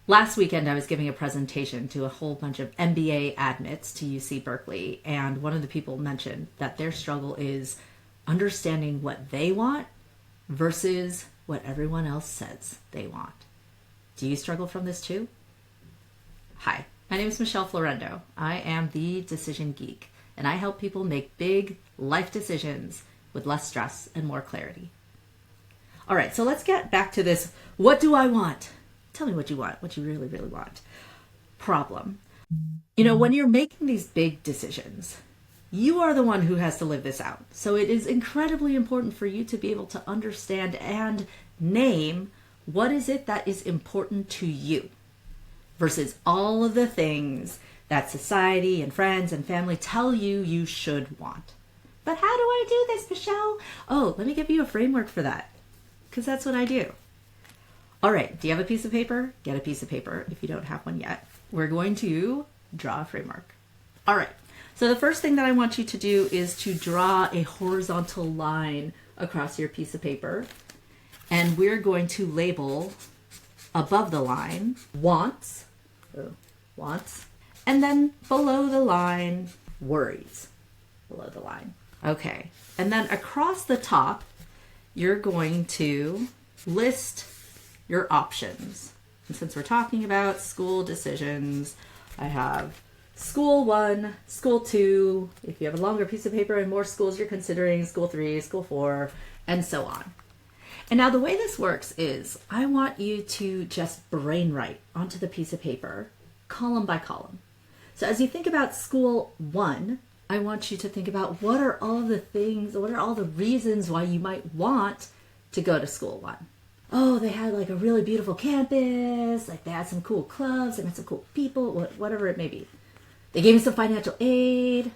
Last weekend, I was giving a presentation to a whole bunch of MBA admits to UC Berkeley, and one of the people mentioned that their struggle is understanding what they want versus what everyone else says they want. Do you struggle from this too? Hi, my name is Michelle Florendo. I am the Decision Geek, and I help people make big life decisions with less stress and more clarity. All right, so let's get back to this. What do I want? Tell me what you want, what you really, really want. Problem. When you're making these big decisions, you are the one who has to live this out. So it is incredibly important for you to be able to understand and name what is it that is important to you versus all of the things that society and friends and family tell you you should want. But how do I do this, Michelle? Oh, let me give you a framework for that, because that's what I do. All right, do you have a piece of paper? Get a piece of paper if you don't have one yet. We're going to draw a framework. All right, so the first thing that I want you to do is to draw a horizontal line across your piece of paper. And we're going to label above the line wants, and then below the line worries, below the line. Okay, and then across the top, you're going to list your options. And since we're talking about school decisions, I have school 1, school 2, if you have a longer piece of paper and more schools you're considering, school 3, school 4, and so on. And now the way this works is I want you to just brainwrite onto the piece of paper, column by column. So as you think about school 1, I want you to think about what are all the reasons why you might want to go to school 1. Oh, they had like a really beautiful campus, like they had some cool clubs, they met some cool people, whatever it may be. They gave me some financial aid.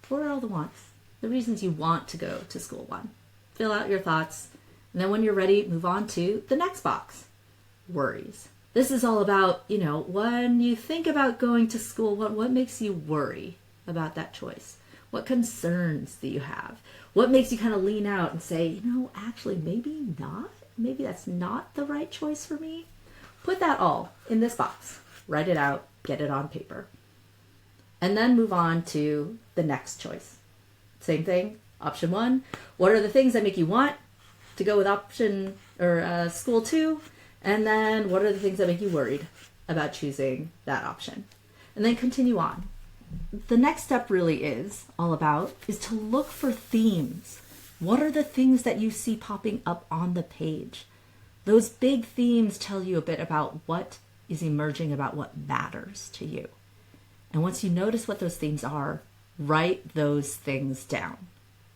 What are all the wants? The reasons you want to go to school 1. Fill out your thoughts. And then when you're ready, move on to the next box, worries. This is all about, when you think about going to school, what makes you worry about that choice? What concerns do you have? What makes you kind of lean out and say, actually, maybe not? Maybe that's not the right choice for me? Put that all in this box. Write it out, get it on paper. And then move on to the next choice. Same thing, option 1. What are the things that make you want to go with option or school 2? And then what are the things that make you worried about choosing that option? And then continue on. The next step really is to look for themes. What are the things that you see popping up on the page? Those big themes tell you a bit about what is emerging about what matters to you. And once you notice what those themes are, write those things down,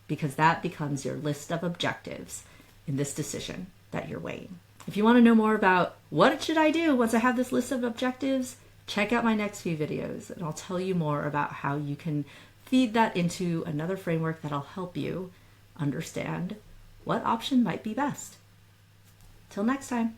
because that becomes your list of objectives in this decision that you're weighing. If you want to know more about what should I do once I have this list of objectives, check out my next few videos and I'll tell you more about how you can feed that into another framework that'll help you understand what option might be best. Till next time.